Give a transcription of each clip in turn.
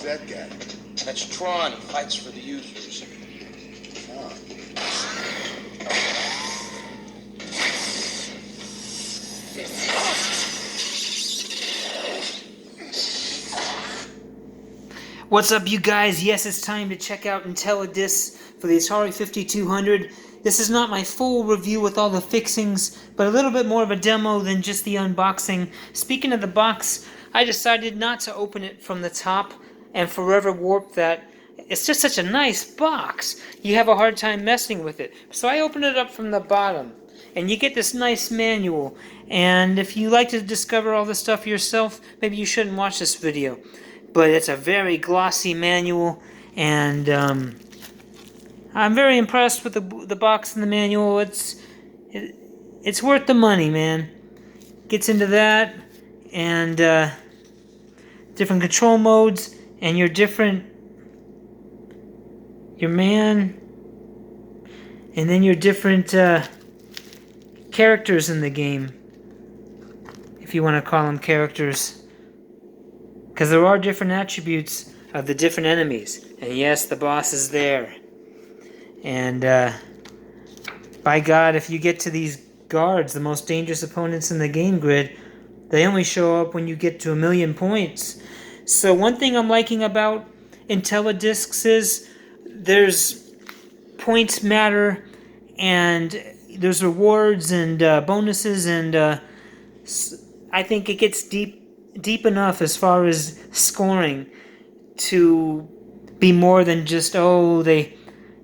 Who's that guy? That's Tron. He fights for the users. Tron. What's up, you guys? Yes, it's time to check out INTELLIDISCS for the Atari 5200. This is not my full review with all the fixings, but a little bit more of a demo than just the unboxing. Speaking of the box, I decided not to open it from the top and forever warp that. It's just such a nice box. You have a hard time messing with it. So I opened it up from the bottom, and you get this nice manual. And if you like to discover all this stuff yourself, maybe you shouldn't watch this video. But it's a very glossy manual, and I'm very impressed with the box and the manual. It's worth the money, man. Gets into that, and different control modes, and your man, and then your different characters in the game, if you want to call them characters. Because there are different attributes of the different enemies. And yes, the boss is there. And by God, if you get to these guards, the most dangerous opponents in the game grid, they only show up when you get to 1,000,000 points. So one thing I'm liking about INTELLIDISCS is there's points matter, and there's rewards and bonuses, and I think it gets deep enough as far as scoring to be more than just, oh, they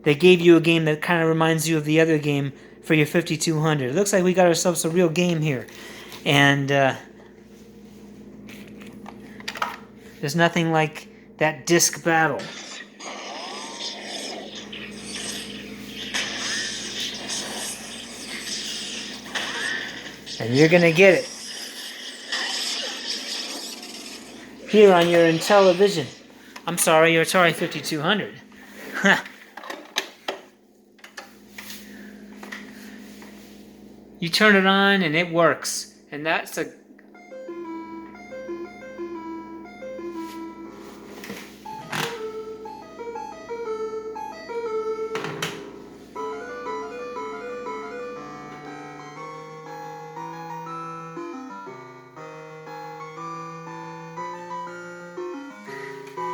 gave you a game that kind of reminds you of the other game for your 5200. It looks like we got ourselves a real game here. And there's nothing like that disc battle. And you're gonna get it here on your IntelliVision. I'm sorry, your Atari 5200. You turn it on and it works. And that's a...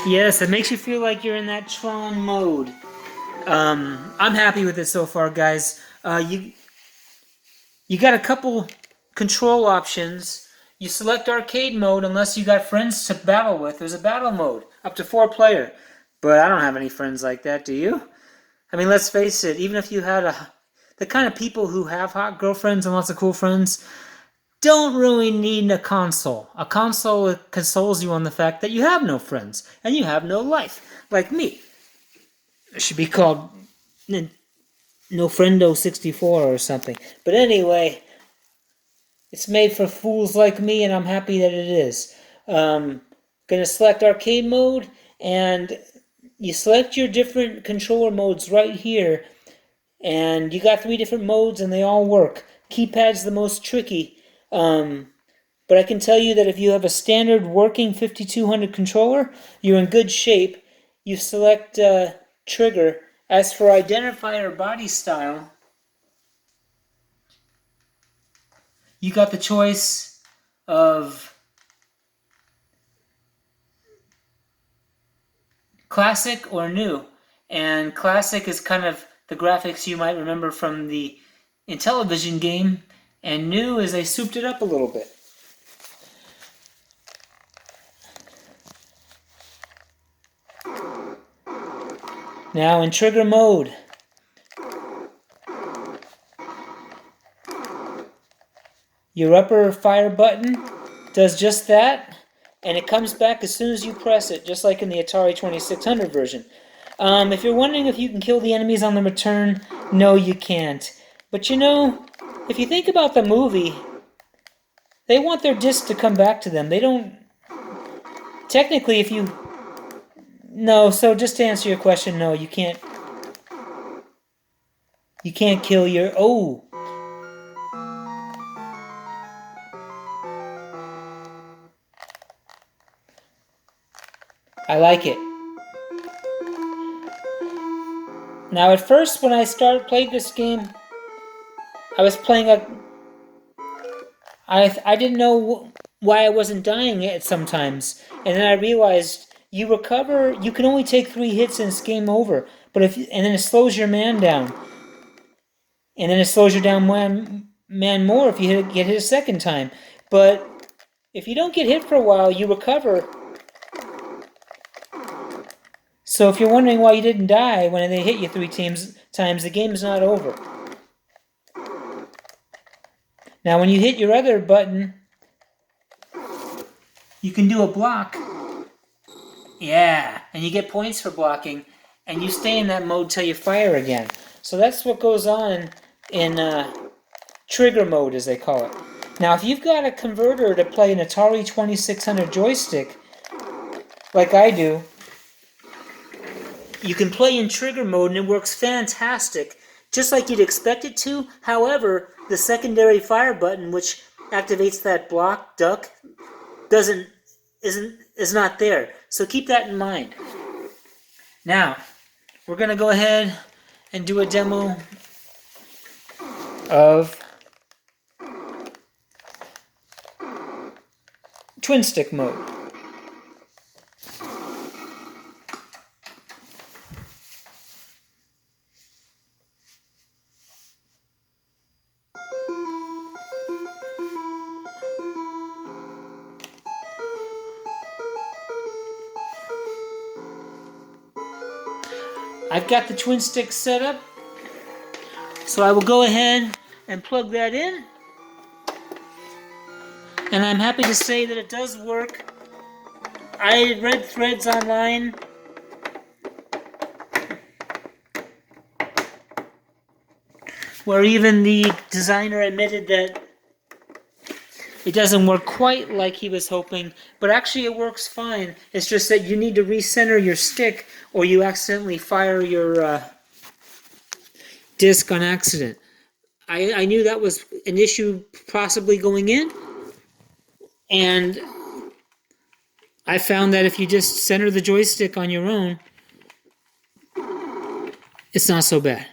Yes, it makes you feel like you're in that Tron mode. I'm happy with it so far, guys. You got a couple control options. You select arcade mode unless you got friends to battle with. There's a battle mode, up to 4 player. But I don't have any friends like that, do you? I mean, let's face it, even if you had the kind of people who have hot girlfriends and lots of cool friends, don't really need a console. A console consoles you on the fact that you have no friends and you have no life, like me. It should be called No Friendo 64 or something. But anyway, it's made for fools like me, and I'm happy that it is. Gonna select arcade mode, and you select your different controller modes right here, and you got 3 different modes, and they all work. Keypad's the most tricky. But I can tell you that if you have a standard working 5200 controller, you're in good shape. You select trigger. As for identifier body style, you got the choice of classic or new. And classic is kind of the graphics you might remember from the IntelliVision game, and new is they souped it up a little bit. Now in trigger mode, your upper fire button does just that, and it comes back as soon as you press it, just like in the Atari 2600 version. If you're wondering if you can kill the enemies on the return, no, you can't. But you know, if you think about the movie, they want their disc to come back to them. They don't... Technically, if you... No, so just to answer your question, no, you can't... You can't kill your... Oh! I like it. Now, at first, when I played this game, I was playing a. I didn't know why I wasn't dying it sometimes, and then I realized you recover. You can only take 3 hits and it's game over. But and then it slows your man down, and then it slows you down man more if you get hit a second time. But if you don't get hit for a while, you recover. So if you're wondering why you didn't die when they hit you 3 times, the game's not over. Now, when you hit your other button, you can do a block. Yeah, and you get points for blocking, and you stay in that mode till you fire again. So that's what goes on in trigger mode, as they call it. Now, if you've got a converter to play an Atari 2600 joystick, like I do, you can play in trigger mode, and it works fantastic, just like you'd expect it to. However, the secondary fire button, which activates that block duck, is not there. So keep that in mind. Now, we're going to go ahead and do a demo of twin stick mode. I've got the twin stick set up, so I will go ahead and plug that in. And I'm happy to say that it does work. I read threads online where even the designer admitted that it doesn't work quite like he was hoping, but actually it works fine. It's just that you need to recenter your stick or you accidentally fire your disc on accident. I knew that was an issue possibly going in, and I found that if you just center the joystick on your own, it's not so bad.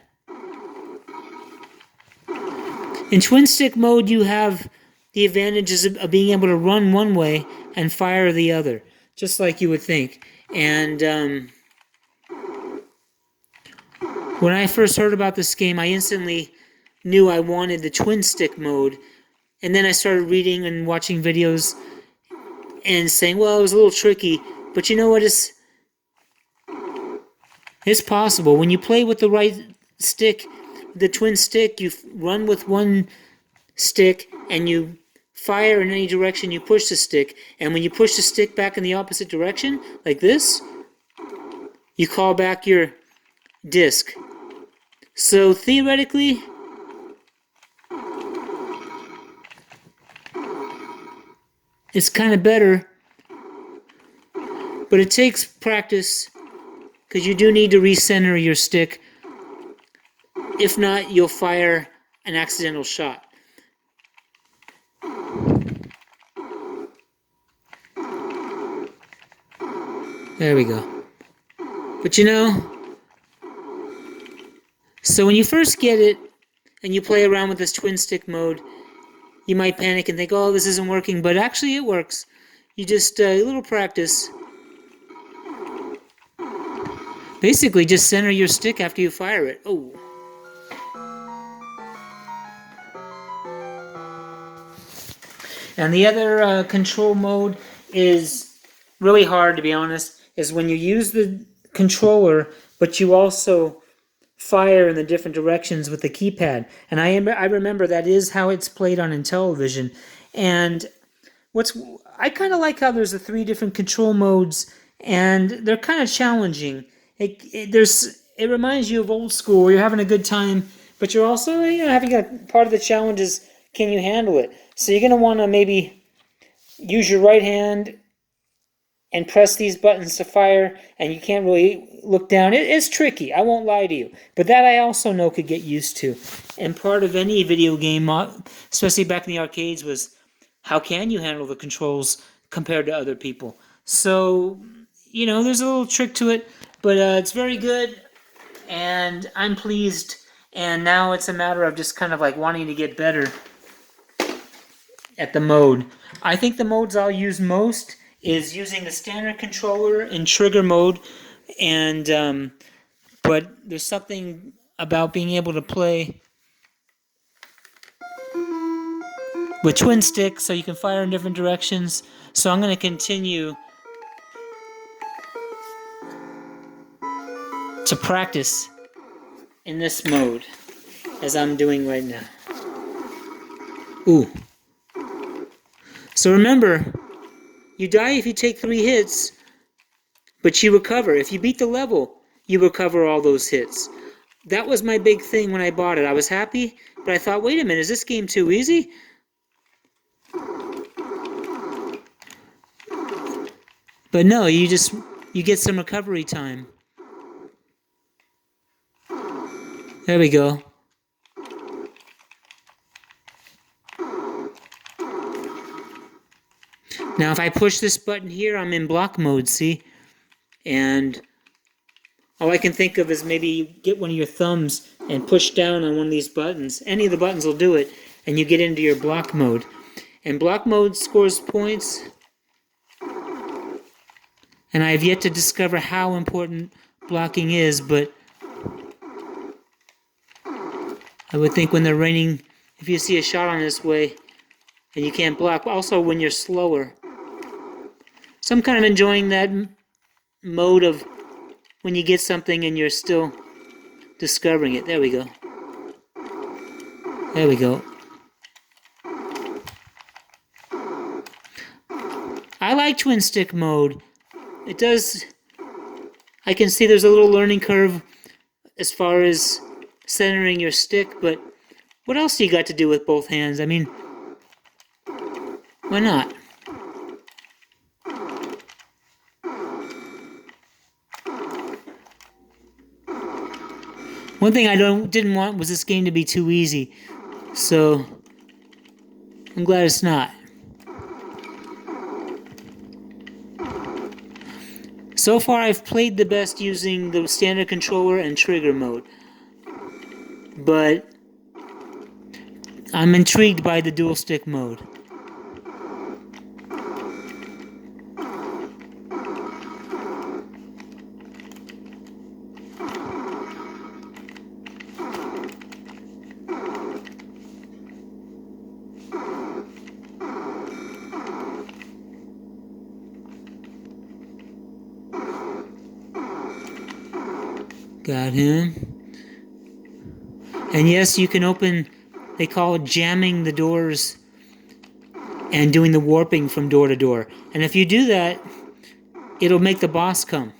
In twin stick mode, you have the advantages of being able to run one way and fire the other, just like you would think. And when I first heard about this game, I instantly knew I wanted the twin stick mode. And then I started reading and watching videos and saying, well, it was a little tricky. But you know what? It's possible. When you play with the right stick, the twin stick, you run with one stick and you fire in any direction you push the stick, and when you push the stick back in the opposite direction, like this, you call back your disc. So theoretically, it's kind of better, but it takes practice because you do need to recenter your stick. If not, you'll fire an accidental shot. There we go. But you know, so when you first get it and you play around with this twin stick mode, you might panic and think, oh, this isn't working, but actually it works. You just, a little practice. Basically, just center your stick after you fire it. Oh. And the other control mode is really hard, to be honest, is when you use the controller, but you also fire in the different directions with the keypad. And I remember that is how it's played on Intellivision. And I kind of like how there's the 3 different control modes, and they're kind of challenging. It reminds you of old school where you're having a good time, but you're also having a part of the challenge is, can you handle it? So you're going to want to maybe use your right hand and press these buttons to fire, and you can't really look down. It's tricky, I won't lie to you. But that I also know could get used to. And part of any video game, especially back in the arcades, was how can you handle the controls compared to other people? So you know, there's a little trick to it, but it's very good, and I'm pleased. And now it's a matter of just kind of like wanting to get better at the mode. I think the modes I'll use most is using the standard controller in trigger mode, and but there's something about being able to play with twin stick so you can fire in different directions. So I'm going to continue to practice in this mode as I'm doing right now. Ooh. So remember, you die if you take 3 hits, but you recover. If you beat the level, you recover all those hits. That was my big thing when I bought it. I was happy, but I thought, wait a minute, is this game too easy? But no, you get some recovery time. There we go. Now if I push this button here, I'm in block mode, see? And all I can think of is maybe get one of your thumbs and push down on one of these buttons. Any of the buttons will do it, and you get into your block mode. And block mode scores points, and I have yet to discover how important blocking is, but I would think when they're raining, if you see a shot on this way and you can't block, also when you're slower. So I'm kind of enjoying that mode of when you get something and you're still discovering it. There we go. There we go. I like twin stick mode. It does, I can see there's a little learning curve as far as centering your stick, but what else do you got to do with both hands? I mean, why not? One thing I didn't want was this game to be too easy, so I'm glad it's not. So far I've played the best using the standard controller and trigger mode, but I'm intrigued by the dual stick mode. Got him. And yes, you can open, they call it jamming the doors and doing the warping from door to door. And if you do that, it'll make the boss come.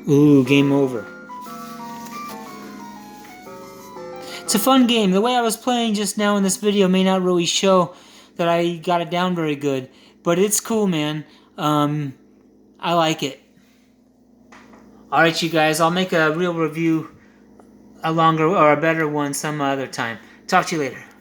Ooh, game over. It's a fun game. The way I was playing just now in this video may not really show that I got it down very good, but it's cool, man. I like it. Alright, you guys, I'll make a real review, a longer or a better one some other time. Talk to you later.